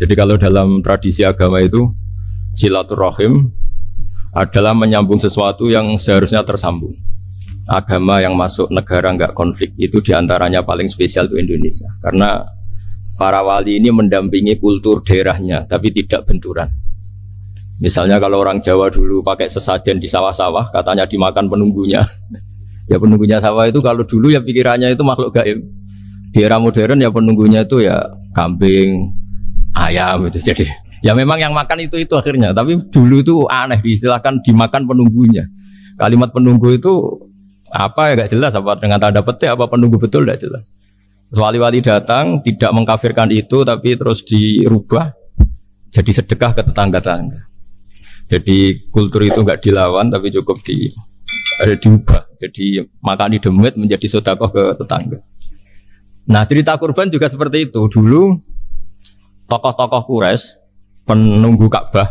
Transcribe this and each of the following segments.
Jadi kalau dalam tradisi agama itu silaturahim adalah menyambung sesuatu yang seharusnya tersambung. Agama yang masuk negara nggak konflik itu diantaranya paling spesial itu Indonesia. Karena para wali ini mendampingi kultur daerahnya, tapi tidak benturan. Misalnya kalau orang Jawa dulu pakai sesajen di sawah-sawah, katanya dimakan penunggunya. Ya penunggunya sawah itu kalau dulu ya pikirannya itu makhluk gaib. Di era modern ya penunggunya itu ya kambing, ayam itu. Jadi ya memang yang makan itu akhirnya. Tapi dulu itu aneh diistilahkan dimakan penunggunya. Kalimat penunggu itu apa ya gak jelas, apa dengan tanda petik apa penunggu betul gak jelas. Wali-wali datang tidak mengkafirkan itu, tapi terus dirubah jadi sedekah ke tetangga-tetangga. Jadi kultur itu nggak dilawan, tapi cukup diubah. Jadi makani demit menjadi sedekah ke tetangga. Nah cerita kurban juga seperti itu. Dulu tokoh-tokoh Quraisy penunggu Ka'bah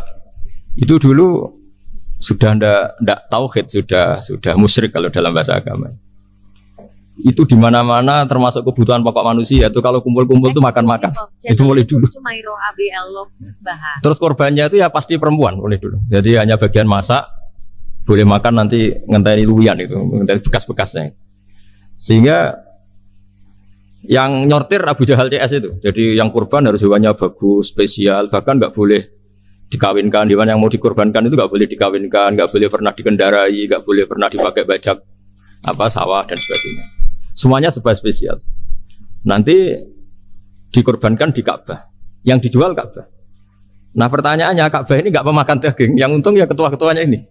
itu dulu sudah ndak tauhid, sudah musyrik kalau dalam bahasa agama. Itu di mana-mana termasuk kebutuhan pokok manusia itu kalau kumpul-kumpul itu makan-makan. Itu mulai dulu. Terus korbannya itu ya pasti perempuan mulai dulu. Jadi hanya bagian masak, boleh makan nanti ngenteni luwian itu, ngenteni bekas-bekasnya. Sehingga yang nyortir Abu Jahal CS itu. Jadi yang kurban harus hewannya bagus, spesial, bahkan nggak boleh dikawinkan. Hewan yang mau dikorbankan itu nggak boleh dikawinkan, nggak boleh pernah dikendarai, nggak boleh pernah dipakai bajak sawah dan sebagainya. Semuanya sebab spesial. Nanti dikorbankan di Ka'bah. Yang dijual Ka'bah. Nah pertanyaannya Ka'bah ini nggak memakan daging. Yang untung ya ketua-ketuanya ini.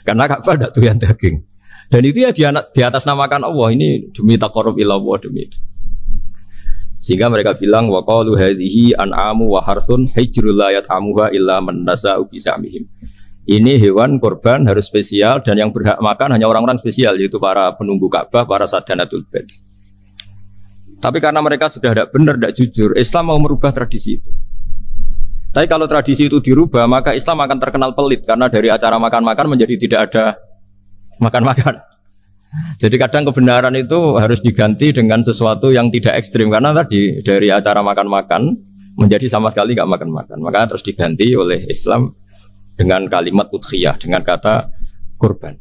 Karena Ka'bah tidak doyan daging. Dan itu ya di atas namakan Allah. Ini demi taqarrub ila Allah, demi itu. Sehingga mereka bilang wa qalu hadhihi an'amu wa harsun hijrul la yat'amuha illa man nasa'u bisamihim. Ini hewan korban harus spesial dan yang berhak makan hanya orang-orang spesial, yaitu para penunggu Ka'bah, para sadanatul bait. Tapi karena mereka sudah tidak benar, tidak jujur, Islam mau merubah tradisi itu. Tapi kalau tradisi itu dirubah, maka Islam akan terkenal pelit karena dari acara makan-makan menjadi tidak ada makan-makan. Jadi kadang kebenaran itu harus diganti dengan sesuatu yang tidak ekstrim karena tadi dari acara makan-makan menjadi sama sekali nggak makan-makan. Maka terus diganti oleh Islam dengan kalimat udhiyah, dengan kata kurban.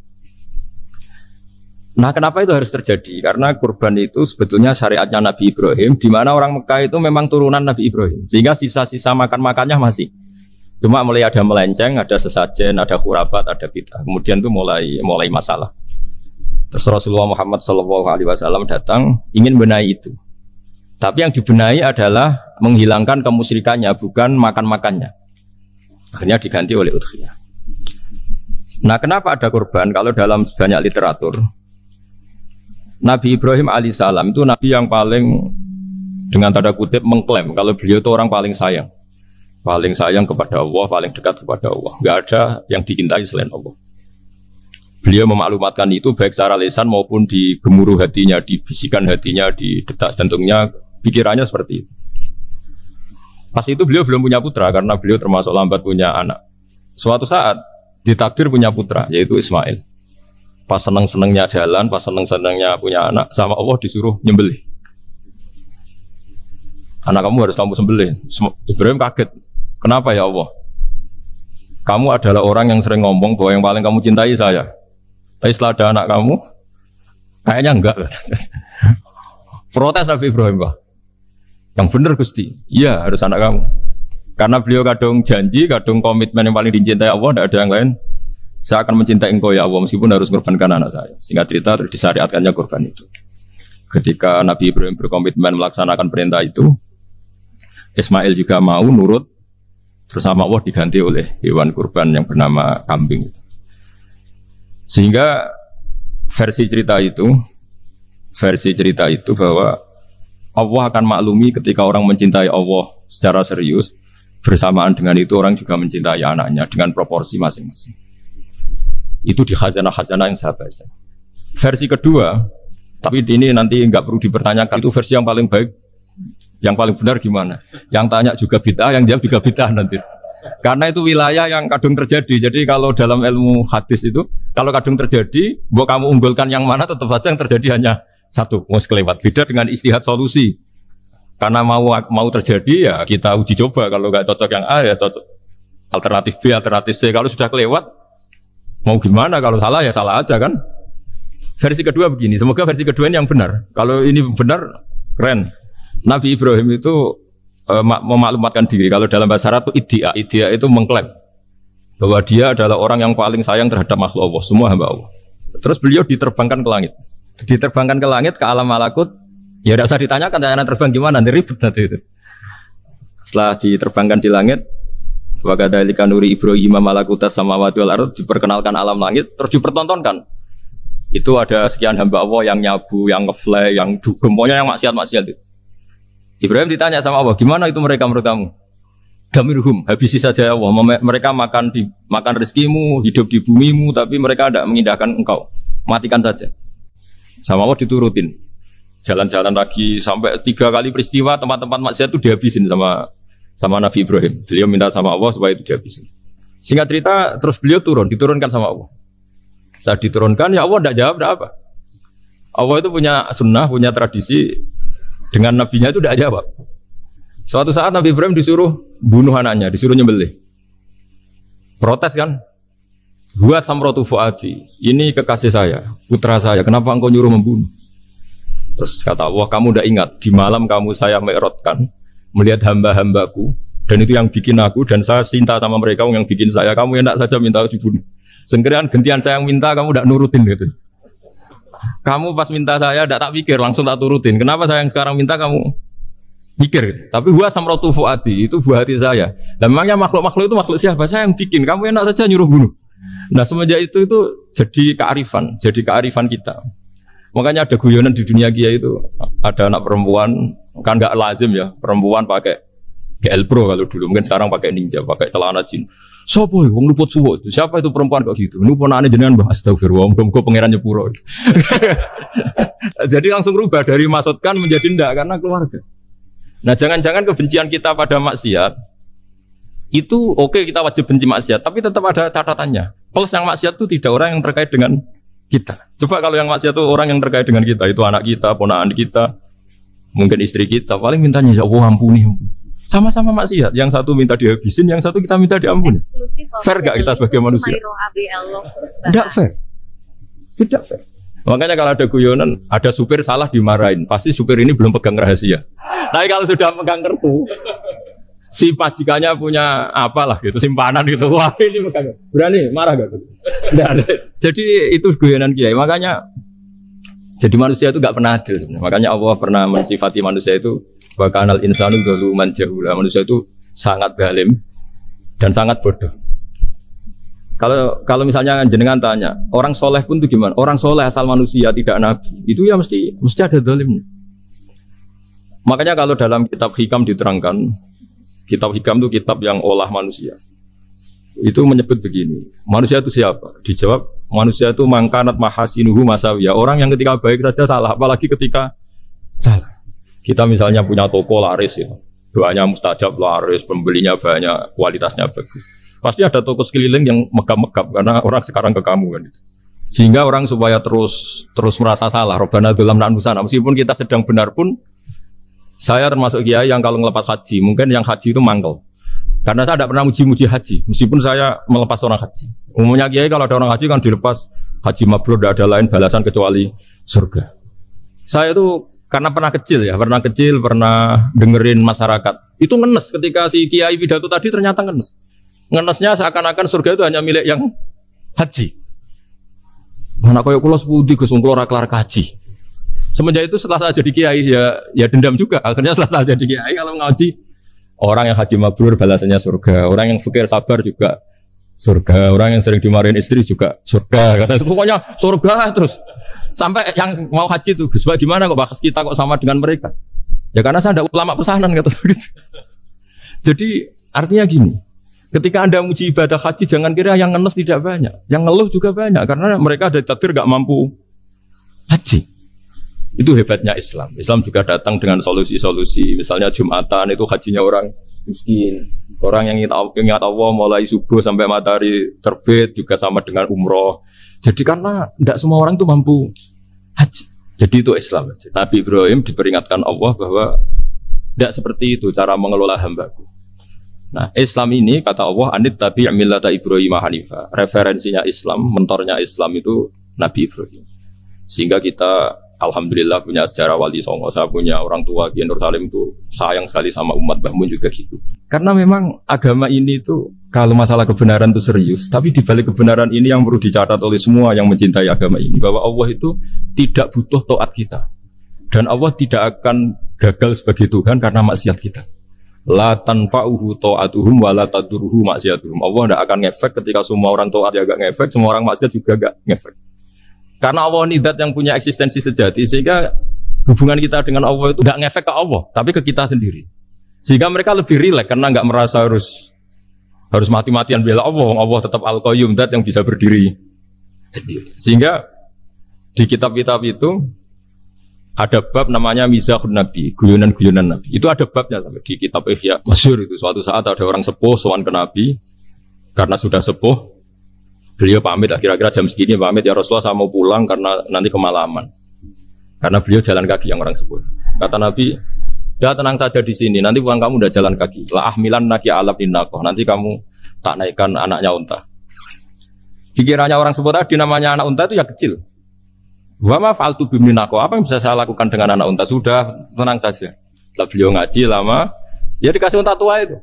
Nah kenapa itu harus terjadi? Karena kurban itu sebetulnya syariatnya Nabi Ibrahim, di mana orang Mekah itu memang turunan Nabi Ibrahim. Sehingga sisa-sisa makan-makannya masih. Cuma mulai ada melenceng, ada sesajen, ada khurafat, ada bid'ah. Kemudian itu mulai masalah. Terus Rasulullah Muhammad SAW datang ingin benahi itu. Tapi yang dibenahi adalah menghilangkan kemusyrikannya, bukan makan-makannya. Akhirnya diganti oleh udhiyah. Nah kenapa ada kurban? Kalau dalam banyak literatur Nabi Ibrahim alaihissalam itu Nabi yang paling dengan tanda kutip mengklaim kalau beliau itu orang paling sayang kepada Allah, paling dekat kepada Allah. Gak ada yang dicintai selain Allah. Beliau memaklumatkan itu baik secara lisan maupun di gemuruh hatinya, di bisikan hatinya, di detak jantungnya, pikirannya seperti itu. Pas itu beliau belum punya putra karena beliau termasuk lambat punya anak. Suatu saat ditakdir punya putra yaitu Ismail. Pas seneng-senengnya jalan, pas seneng-senengnya punya anak, sama Allah disuruh nyembelih. Anak kamu harus kamu sembelih. Ibrahim kaget. Kenapa ya Allah? Kamu adalah orang yang sering ngomong bahwa yang paling kamu cintai saya. Tapi setelah ada anak kamu, kayaknya enggak. Protes Nabi Ibrahim, Pak. Yang benar Gusti, iya harus anak kamu. Karena beliau kadung janji, kadung komitmen yang paling dicintai Allah, tidak ada yang lain. Saya akan mencintai engkau ya Allah, meskipun harus mengorbankan anak saya. Singkat cerita, terus disyariatkannya kurban itu. Ketika Nabi Ibrahim berkomitmen melaksanakan perintah itu, Ismail juga mau nurut, terus sama Allah diganti oleh hewan kurban yang bernama kambing. Sehingga versi cerita itu bahwa Allah akan maklumi ketika orang mencintai Allah secara serius, bersamaan dengan itu orang juga mencintai anaknya dengan proporsi masing-masing. Itu di khazanah-khazanah yang saya baca. Versi kedua, tapi ini nanti nggak perlu dipertanyakan, itu versi yang paling baik, yang paling benar gimana? Yang tanya juga bid'ah, yang jawab juga bid'ah nanti. Karena itu wilayah yang kadung terjadi. Jadi kalau dalam ilmu hadis itu, kalau kadung terjadi, buat kamu unggulkan yang mana, tetap saja yang terjadi hanya satu, mau kelewat. Beda dengan istihad solusi. Karena mau terjadi ya kita uji coba. Kalau nggak cocok yang A ya cocok alternatif B, alternatif C. Kalau sudah kelewat mau gimana? Kalau salah ya salah aja kan. Versi kedua begini. Semoga versi kedua ini yang benar. Kalau ini benar keren. Nabi Ibrahim itu memaklumatkan diri. Kalau dalam bahasa Arab itu iddia itu mengklaim bahwa dia adalah orang yang paling sayang terhadap makhluk Allah, semua hamba Allah. Terus beliau diterbangkan ke langit. Diterbangkan ke langit, ke alam malakut. Ya tidak usah ditanyakan, tanya terbang gimana, nanti ribet nanti itu. Setelah diterbangkan di langit, wa kadzalika nuri Ibrahim malakutas samawati wal ardh, diperkenalkan alam langit, terus dipertontonkan. Itu ada sekian hamba Allah yang nyabu, yang ngefly, yang dugem, pokoknya yang maksiat-maksiat itu. Ibrahim ditanya sama Allah, gimana itu mereka menurut kamu? Damirhum, habisi saja Allah. Mereka makan rezekimu, hidup di bumimu, tapi mereka tidak mengindahkan engkau. Matikan saja. Sama Allah diturutin. Jalan-jalan lagi sampai 3 kali peristiwa tempat-tempat maksiat itu dihabisin sama Nabi Ibrahim. Beliau minta sama Allah supaya itu dihabisin. Singkat cerita, terus beliau diturunkan sama Allah. Saat diturunkan, ya Allah tidak jawab, tidak apa. Allah itu punya sunnah, punya tradisi. Dengan nabinya itu tidak jawab. Suatu saat Nabi Ibrahim disuruh bunuh anaknya, disuruh nyembelih. Protes kan? Buat samrotu fuadi. Ini kekasih saya, putra saya. Kenapa engkau nyuruh membunuh? Terus kata Allah, kamu tidak ingat di malam kamu saya mi'rajkan melihat hamba-hambaku dan itu yang bikin aku dan saya cinta sama mereka yang bikin saya. Kamu yang tidak saja minta dibunuh. Sengkirian gentian saya yang minta kamu tidak nurutin gitu. Kamu pas minta saya tidak tak pikir langsung tak turutin. Kenapa saya yang sekarang minta kamu mikir, tapi huwa samratu fuadi, itu buah hati saya. Dan memangnya makhluk-makhluk itu makhluk siapa? Saya yang bikin, kamu enak saja nyuruh bunuh. Nah semenjak itu jadi kearifan kita. Makanya ada guyonan di dunia kiai itu, ada anak perempuan, kan nggak lazim ya, perempuan pakai GL Pro kalau dulu, mungkin sekarang pakai Ninja, pakai celana jin. Sopo ya, wong luput suwo itu. Siapa itu perempuan kok gitu? Ini ponakane jenengan Mbah astagfirullah, muga-muga pangeran nyepuro. Jadi langsung rubah dari maksudkan menjadi ndak karena keluarga. Nah jangan-jangan kebencian kita pada maksiat itu oke, kita wajib benci maksiat, tapi tetap ada catatannya. Plus yang maksiat itu tidak orang yang terkait dengan kita. Coba kalau yang maksiat itu orang yang terkait dengan kita, itu anak kita, ponakan kita, mungkin istri kita, paling mintanya ya Allah ampuni. Sama-sama maksiat, yang satu minta dihabisin, yang satu kita minta diampuni. Fair gak kita sebagai manusia? Tidak fair. Tidak fair. Makanya kalau ada guyonan, ada supir salah dimarahin, pasti supir ini belum pegang rahasia. Tapi kalau sudah pegang kartu, si majikannya punya apalah gitu, simpanan gitu, wah ini pegang, berani marah gak? Tidak ada. Jadi itu guyonan kiai. Makanya jadi manusia itu gak pernah adil sebenarnya. Makanya Allah pernah mensifati manusia itu wa kanal insanu zaluman jahula. Manusia itu sangat zalim dan sangat bodoh. Kalau misalnya jenengan tanya, orang soleh pun itu gimana? Orang soleh asal manusia tidak nabi, itu ya mesti ada zalimnya. Makanya kalau dalam kitab Hikam diterangkan, kitab Hikam itu kitab yang olah manusia. Itu menyebut begini, manusia itu siapa? Dijawab, manusia itu mangkanat mahasinuhu masawiyah. Orang yang ketika baik saja salah, apalagi ketika salah. Kita misalnya punya toko laris ya, doanya mustajab laris, pembelinya banyak, kualitasnya bagus. Pasti ada toko sekeliling yang megap-megap karena orang sekarang ke kamu kan itu. Sehingga orang supaya terus merasa salah. Robbana dzulamna anfusana. Meskipun kita sedang benar pun, saya termasuk kiai yang kalau ngelepas haji, mungkin yang haji itu mangkel. Karena saya tidak pernah muji-muji haji, meskipun saya melepas orang haji. Umumnya kiai kalau ada orang haji kan dilepas haji mabrur, tidak ada lain balasan kecuali surga. Saya itu karena pernah kecil, pernah dengerin masyarakat. Itu ngenes ketika si kiai pidato tadi ternyata ngenes. Ngenesnya seakan-akan surga itu hanya milik yang haji. Mana koyo kula sepudi Gus kula ora kelar kaji. Semenjak itu setelah saya jadi kiai ya dendam juga. Akhirnya setelah saya jadi kiai kalau ngaji orang yang haji mabrur balasannya surga, orang yang fakir sabar juga surga, orang yang sering dimarahin istri juga surga. Kata pokoknya surga terus. Sampai yang mau haji itu Gus gimana kok bahas kita kok sama dengan mereka? Ya karena saya ada ulama pesanan kata gitu. Jadi artinya gini. Ketika Anda muji ibadah haji, jangan kira yang ngenes tidak banyak, yang ngeluh juga banyak, karena mereka ada takdir gak mampu haji. Itu hebatnya Islam. Islam juga datang dengan solusi-solusi, misalnya Jumatan itu hajinya orang miskin, orang yang ingat Allah mulai subuh sampai matahari terbit juga sama dengan umroh. Jadi karena tidak semua orang itu mampu haji. Jadi itu Islam. Nabi Ibrahim diperingatkan Allah bahwa Tidak seperti itu cara mengelola hambaku. Nah, Islam ini kata Allah, anit tabi' millata Ibrahim Hanifah. Referensinya Islam, mentornya Islam itu Nabi Ibrahim. Sehingga kita alhamdulillah punya sejarah wali songo. Saya punya orang tua Kiai Nur Salim itu sayang sekali sama umat, Mbah Mun juga gitu. Karena memang agama ini itu kalau masalah kebenaran itu serius, tapi di balik kebenaran ini yang perlu dicatat oleh semua yang mencintai agama ini, bahwa Allah itu tidak butuh taat kita. Dan Allah tidak akan gagal sebagai Tuhan karena maksiat kita. La tanfa'uhu ta'atuhum wa la tadurruhu maksiatuhum. Allah tidak akan ngefek ketika semua orang taat ya gak ngefek, semua orang maksiat juga gak ngefek. Karena Allah ini zat yang punya eksistensi sejati, sehingga hubungan kita dengan Allah itu gak ngefek ke Allah, tapi ke kita sendiri. Sehingga mereka lebih rileks karena gak merasa harus mati-matian bela Allah. Allah tetap Al-Qayyum, zat yang bisa berdiri sendiri. Sehingga di kitab-kitab itu ada bab namanya Mizahun Nabi, guyonan-guyonan Nabi. Itu ada babnya sampai di kitab Ihya. Masyhur itu. Suatu saat ada orang sepuh sowan ke Nabi, karena sudah sepuh, beliau pamit kira-kira jam segini pamit, ya Rasulullah saya mau pulang karena nanti kemalaman. Karena beliau jalan kaki yang orang sepuh. Kata Nabi, ya tenang saja di sini, nanti pulang kamu udah jalan kaki. La ahmilan naki alab innakoh, nanti kamu tak naikkan anaknya unta. Pikirannya orang sepuh tadi namanya anak unta itu ya kecil. Wa ma fa'altu biminako, apa yang bisa saya lakukan dengan anak unta? Sudah, tenang saja. Setelah beliau ngaji lama, ya dikasih unta tua itu.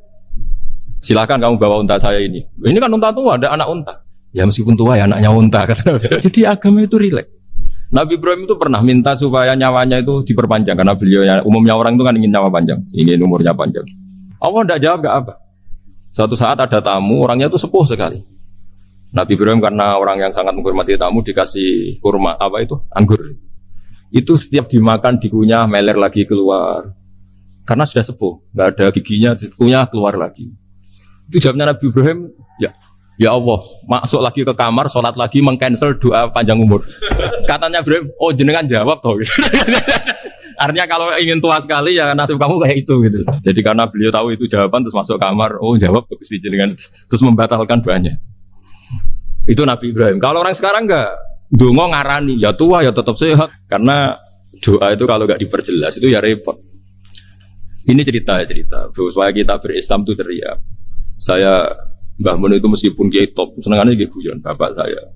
Silakan kamu bawa unta saya ini. Ini kan unta tua, ada anak unta. Ya meskipun tua ya anaknya unta. Jadi agama itu rileks. Nabi Ibrahim itu pernah minta supaya nyawanya itu diperpanjang, karena beliau ya, umumnya orang itu kan ingin nyawa panjang, ingin umurnya panjang. Allah tidak jawab gak apa. Suatu saat ada tamu, orangnya itu sepuh sekali. Nabi Ibrahim karena orang yang sangat menghormati tamu dikasih kurma, apa itu? Anggur. Itu setiap dimakan dikunyah, meler lagi keluar. Karena sudah sepuh, nggak ada giginya, dikunyah keluar lagi. Itu jawabnya Nabi Ibrahim, ya Allah, masuk lagi ke kamar, sholat lagi, mengcancel doa panjang umur. Katanya Ibrahim, oh jenengan jawab toh. Artinya kalau ingin tua sekali ya nasib kamu kayak itu gitu. Jadi karena beliau tahu itu jawaban, terus masuk kamar, oh jawab tuh jenengan, terus membatalkan doanya. Itu Nabi Ibrahim. Kalau orang sekarang enggak, dongo ngarani, ya tua ya tetap sehat. Karena doa itu kalau enggak diperjelas itu ya repot. Ini cerita supaya kita berislam itu teriak. Saya Mbah Mun itu meskipun kiai top, senengannya dia guyon bapak saya.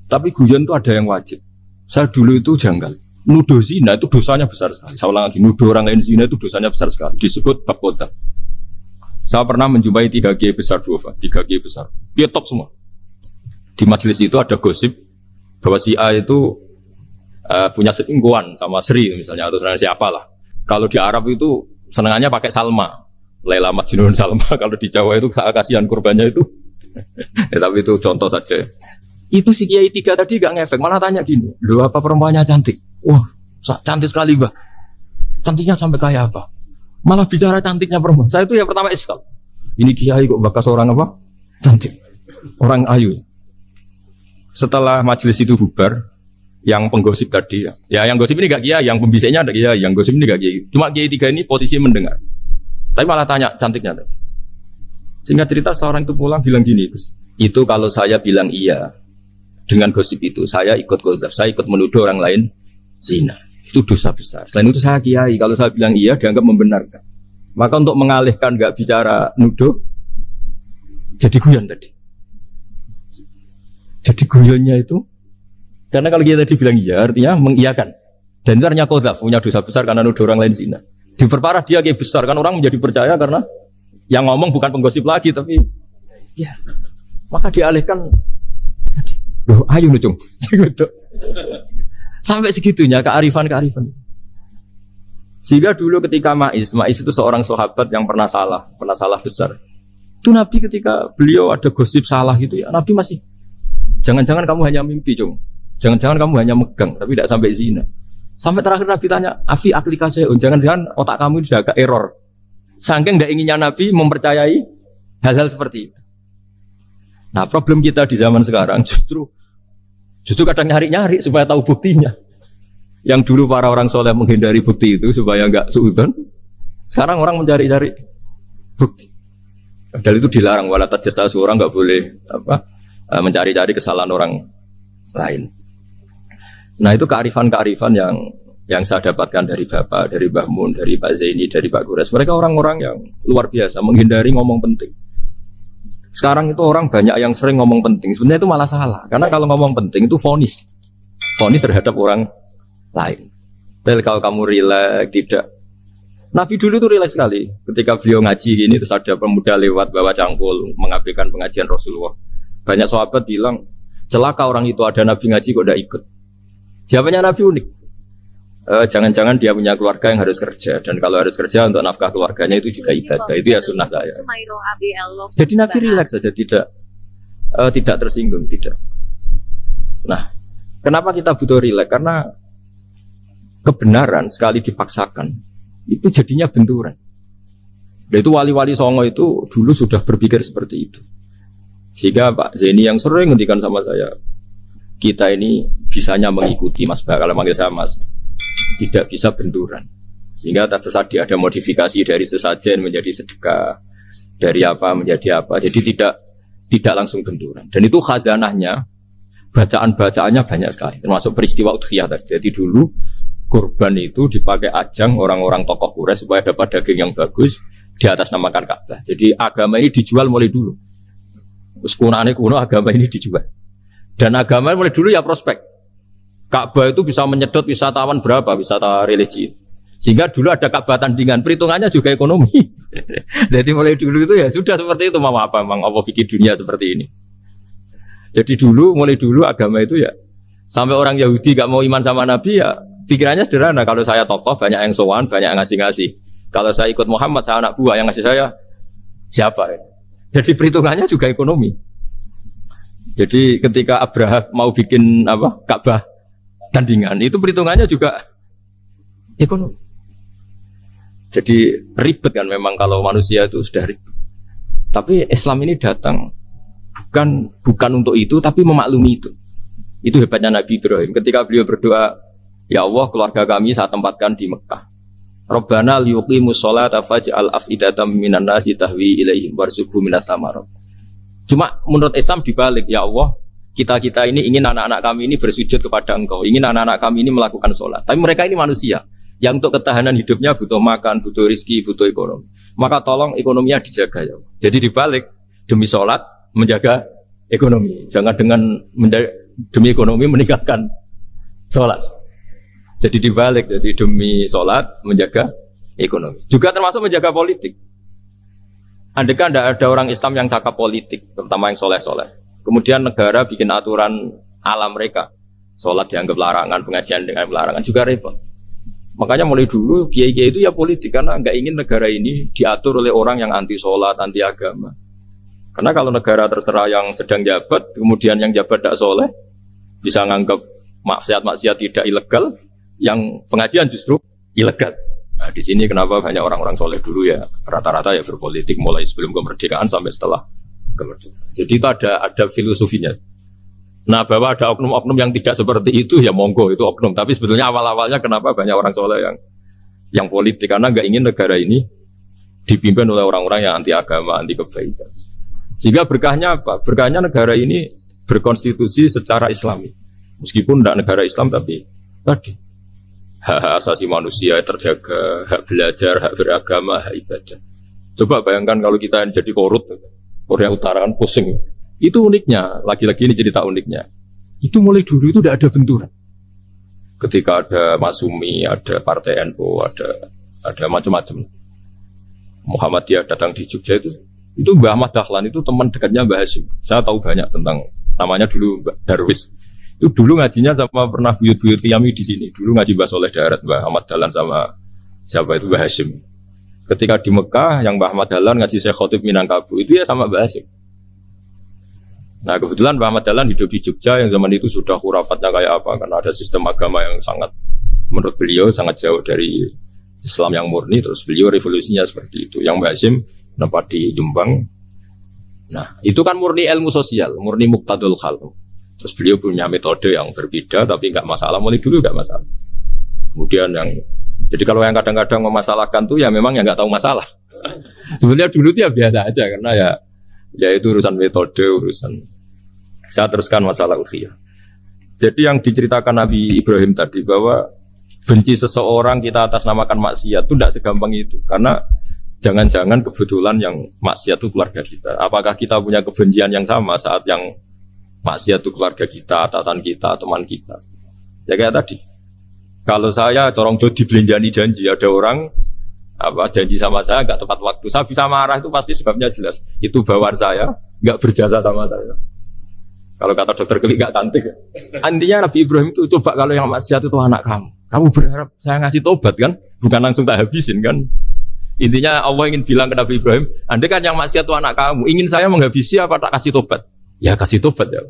Tapi guyon itu ada yang wajib. Saya dulu itu janggal. Nuduh zina itu dosanya besar sekali. Saya ulang lagi, nuduh orang lain zina itu dosanya besar sekali. Disebut bab qadzaf. Saya pernah menjumpai 3 kiai besar dua, 3 kiai besar. Dia top semua. Di majelis itu ada gosip bahwa si A itu punya selingkuhan sama Sri misalnya, atau siapa lah. Kalau di Arab itu senangannya pakai Salma, Laila Majnun Salma. Kalau di Jawa itu kasihan kurbannya itu. Ya, tapi itu contoh saja. Itu si Kiai 3 tadi gak ngefek, malah tanya gini, loh apa perempuannya cantik? Wah, cantik sekali Mbah. Cantiknya sampai kayak apa? Malah bicara cantiknya perempuan. Saya itu yang pertama iskal. Ini Kiai kok bakas orang apa? Cantik. Orang ayu. Setelah majelis itu bubar, yang penggosip tadi, ya yang gosip ini gak kiai, yang pembisiknya ada kiai, yang gosip ini gak kiai. Cuma kiai 3 ini posisi mendengar. Tapi malah tanya cantiknya. Sehingga cerita setelah orang itu pulang bilang gini, itu kalau saya bilang iya dengan gosip itu, saya ikut qadzaf, saya ikut menuduh orang lain zina. Itu dosa besar. Selain itu saya kiai, kalau saya bilang iya dianggap membenarkan. Maka untuk mengalihkan gak bicara nuduh, jadi guyon tadi. Jadi guyonnya itu, karena kalau kita tadi bilang iya, artinya mengiyakan. Dan itu artinya qadzaf, punya dosa besar karena nuduh orang lain zina. Diperparah dia kayak besar, kan orang menjadi percaya karena yang ngomong bukan penggosip lagi, tapi ya, maka dialihkan. Loh, ayo nucung. Sampai segitunya kearifan. Sehingga dulu ketika Ma'is itu seorang sahabat yang pernah salah besar. Itu Nabi ketika beliau ada gosip salah gitu ya, Nabi masih jangan-jangan kamu hanya mimpi, Cung. Jangan-jangan kamu hanya megang, tapi tidak sampai zina. Sampai terakhir Nabi tanya, Afi aplikasi, jangan-jangan otak kamu sudah agak error. Saking tidak inginnya Nabi mempercayai hal-hal seperti itu. Nah, problem kita di zaman sekarang justru kadang nyari-nyari supaya tahu buktinya. Yang dulu para orang soleh menghindari bukti itu supaya enggak suudzon. Sekarang orang mencari-cari bukti. Padahal itu dilarang, wala tajassasu, orang enggak boleh mencari-cari kesalahan orang lain. Nah, itu kearifan-kearifan yang saya dapatkan dari Bapak, dari Mbah Mun, dari Pak Zaini, dari Pak Gores. Mereka orang-orang yang luar biasa, menghindari ngomong penting. Sekarang itu orang banyak yang sering ngomong penting. Sebenarnya itu malah salah. Karena kalau ngomong penting itu vonis. Vonis terhadap orang lain. Tapi kalau kamu rileks, tidak. Nabi dulu itu rileks sekali. Ketika beliau ngaji gini, terus ada pemuda lewat bawa cangkul, mengabaikan pengajian Rasulullah. Banyak sahabat bilang, celaka orang itu ada Nabi ngaji kok tidak ikut. Jawabannya Nabi unik. Jangan-jangan dia punya keluarga yang harus kerja. Dan kalau harus kerja untuk nafkah keluarganya itu juga ibadah. Itu ya sunnah saya. Jadi Nabi rileks saja, tidak tersinggung, tidak. Nah, kenapa kita butuh rileks? Karena kebenaran sekali dipaksakan itu jadinya benturan. Dan itu wali-wali Songo itu dulu sudah berpikir seperti itu. Sehingga Pak Zaini yang sering ngendikan sama saya, kita ini bisanya mengikuti Mas Bah, kalau manggil saya Mas, tidak bisa benturan. Sehingga tadi ada modifikasi dari sesajen menjadi sedekah, dari apa menjadi apa. Jadi tidak langsung benturan. Dan itu khazanahnya, bacaan-bacaannya banyak sekali. Termasuk peristiwa udhiyah tadi. Jadi dulu kurban itu dipakai ajang orang-orang tokoh Quraisy supaya dapat daging yang bagus di atas namakan Ka'bah. Jadi agama ini dijual mulai dulu. Kuno agama ini dijual. Dan agama mulai dulu ya prospek. Ka'bah itu bisa menyedot wisatawan berapa, wisata religi. Sehingga dulu ada Ka'bah tandingan, perhitungannya juga ekonomi. Jadi mulai dulu itu ya sudah seperti itu, mau apa memang apa bikin dunia seperti ini. Jadi mulai dulu agama itu ya sampai orang Yahudi gak mau iman sama Nabi ya pikirannya sederhana. Kalau saya tokoh banyak yang sowan, banyak yang ngasih-ngasih. Kalau saya ikut Muhammad, saya anak buah yang ngasih saya siapa? Jadi perhitungannya juga ekonomi. Jadi ketika Abraham mau bikin Ka'bah tandingan, itu perhitungannya juga ekonomi. Jadi ribet kan memang kalau manusia itu sudah ribet. Tapi Islam ini datang bukan untuk itu, tapi memaklumi itu. Itu hebatnya Nabi Ibrahim. Ketika beliau berdoa, ya Allah, keluarga kami saya tempatkan di Mekah. Rabbana liyuqimus sholata faj'al af'idatam minan nasi tahwi ilaihim warzuqhum minas samarat. Cuma menurut Islam dibalik, ya Allah, kita ini ingin anak-anak kami ini bersujud kepada Engkau, ingin anak-anak kami ini melakukan sholat. Tapi mereka ini manusia yang untuk ketahanan hidupnya butuh makan, butuh rizki, butuh ekonomi. Maka tolong ekonominya dijaga ya Allah. Jadi dibalik, demi sholat menjaga ekonomi. Jangan dengan demi ekonomi meninggalkan sholat. Jadi dibalik, jadi demi sholat menjaga ekonomi. Juga termasuk menjaga politik. Andaikan tidak ada orang Islam yang cakap politik, terutama yang soleh-soleh. Kemudian negara bikin aturan ala mereka. Sholat dianggap larangan, pengajian dengan larangan, juga repot. Makanya mulai dulu kiai-kiai itu ya politik, karena nggak ingin negara ini diatur oleh orang yang anti sholat, anti agama. Karena kalau negara terserah yang sedang jabat, kemudian yang jabat tidak soleh, bisa nganggap maksiat-maksiat tidak ilegal, yang pengajian justru ilegal. Nah, di sini kenapa banyak orang-orang soleh dulu ya rata-rata ya berpolitik mulai sebelum kemerdekaan sampai setelah kemerdekaan. Jadi itu ada filosofinya. Nah, bahwa ada oknum-oknum yang tidak seperti itu ya monggo, itu oknum. Tapi sebetulnya awal-awalnya kenapa banyak orang soleh yang politik, karena nggak ingin negara ini dipimpin oleh orang-orang yang anti agama, anti kebaikan. Sehingga berkahnya apa? Berkahnya negara ini berkonstitusi secara Islami. Meskipun tidak negara Islam, tapi tadi hak asasi manusia terjaga, hak belajar, hak beragama, hak ibadah. Coba bayangkan kalau kita jadi korut, Korea Utara kan pusing. Itu uniknya, lagi-lagi ini cerita uniknya. Itu mulai dulu itu tidak ada benturan. Ketika ada Masumi, ada Partai NU, ada macam-macam. Muhammadiyah datang di Jogja itu Mbah Ahmad Dahlan itu teman dekatnya Mbah Hasyim. Saya tahu banyak tentang, namanya dulu Darwis. Itu dulu ngajinya sama pernah buyut-buyut Qiyami di sini. Dulu ngaji Mbah Soleh Darat, Mbah Ahmad Dahlan sama siapa itu Mbah Hasyim. Ketika di Mekah yang Mbah Ahmad Dahlan ngaji Syekh Khotib Minangkabau itu ya sama Mbah Hasyim. Nah kebetulan Mbah Ahmad Dahlan hidup di Jogja yang zaman itu sudah khurafatnya kayak apa, karena ada sistem agama yang sangat menurut beliau sangat jauh dari Islam yang murni. Terus beliau revolusinya seperti itu. Yang Mbah Hasyim nampak di Jombang. Nah itu kan murni ilmu sosial, murni muqtadul khalq. Terus beliau punya metode yang berbeda, tapi nggak masalah, mulai dulu nggak masalah. Kemudian jadi kalau yang kadang-kadang memasalahkan tuh ya memang yang nggak tahu masalah. Sebenarnya dulu tuh ya biasa aja, karena ya itu urusan metode, urusan. Saya teruskan masalah ukhiyah. Jadi yang diceritakan Nabi Ibrahim tadi bahwa benci seseorang kita atas namakan maksiat itu tidak segampang itu. Karena jangan-jangan kebetulan yang maksiat itu keluarga kita. Apakah kita punya kebencian yang sama saat yang maksiat itu keluarga kita, atasan kita, teman kita? Ya kayak tadi. Kalau saya corong jodi belenjani janji, ada orang janji sama saya nggak tepat waktu, saya bisa marah itu pasti sebabnya jelas. Itu bawaan saya nggak berjasa sama saya. Kalau kata dokter Klik nggak cantik. Intinya Nabi Ibrahim itu coba kalau yang maksiat itu anak kamu berharap saya ngasih tobat kan? Bukan langsung tak habisin kan? Intinya Allah ingin bilang ke Nabi Ibrahim, andai kan yang maksiat itu anak kamu, ingin saya menghabisi apa tak kasih tobat? Ya kasih tobat ya.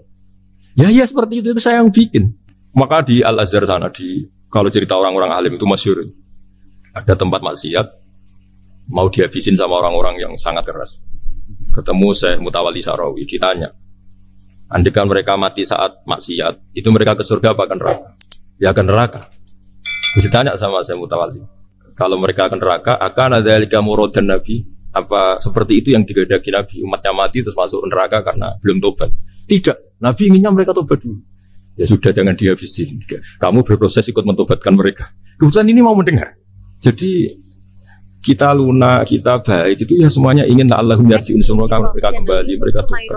Ya seperti itu saya yang bikin. Maka di Al Azhar sana kalau cerita orang-orang alim itu masyhur. Ada tempat maksiat mau dihabisin sama orang-orang yang sangat keras. Ketemu Syekh Mutawalli Sarawi, ditanya, andai kan mereka mati saat maksiat, itu mereka ke surga apa ke neraka? Ya ke neraka. Ditanya sama Syekh Mutawalli, kalau mereka akan neraka, akan ada likamurod dan Nabi, apa seperti itu yang digadaki Nabi, umatnya mati terus masuk neraka karena belum tobat? Tidak, Nabi inginnya mereka tobat dulu. Ya sudah, jangan dihabisin. Kamu berproses ikut mentobatkan mereka. Kebetulan ini mau mendengar. Jadi kita lunak, kita baik itu ya semuanya ingin Allahum yarji'un semua mereka kembali, mereka tobat.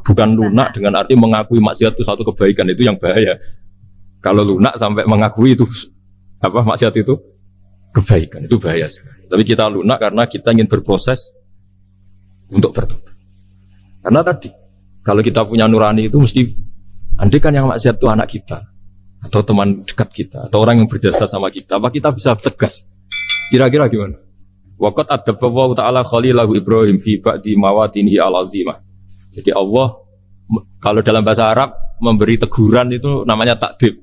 Bukan lunak dengan arti mengakui maksiat itu satu kebaikan, itu yang bahaya. Kalau lunak sampai mengakui itu maksiat itu kebaikan, itu bahaya sekali. Tapi kita lunak karena kita ingin berproses untuk bertobat. Karena tadi kalau kita punya nurani itu mesti, andai kan yang maksiat itu anak kita atau teman dekat kita atau orang yang berjasa sama kita, apa kita bisa tegas? Kira-kira gimana? Waqat adabbahu ta'ala khalilahu Ibrahim fi ba'di mawatinihi al-azimah. Jadi Allah kalau dalam bahasa Arab memberi teguran itu namanya takdib.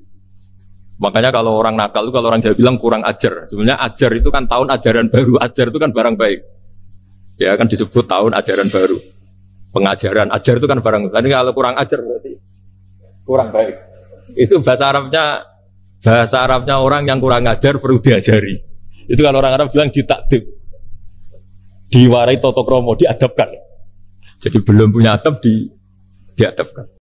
Makanya kalau orang nakal itu, kalau orang Jawa bilang kurang ajar. Sebenarnya ajar itu kan tahun ajaran baru. Ajar itu kan barang baik. Ya kan disebut tahun ajaran baru. Pengajaran, ajar itu kan barang. Jadi kalau kurang ajar berarti kurang baik. Itu bahasa Arabnya orang yang kurang ajar perlu diajari. Itu kalau orang Arab bilang ditakdib, diwarai toto kromo, diadabkan. Jadi belum punya adab diadabkan.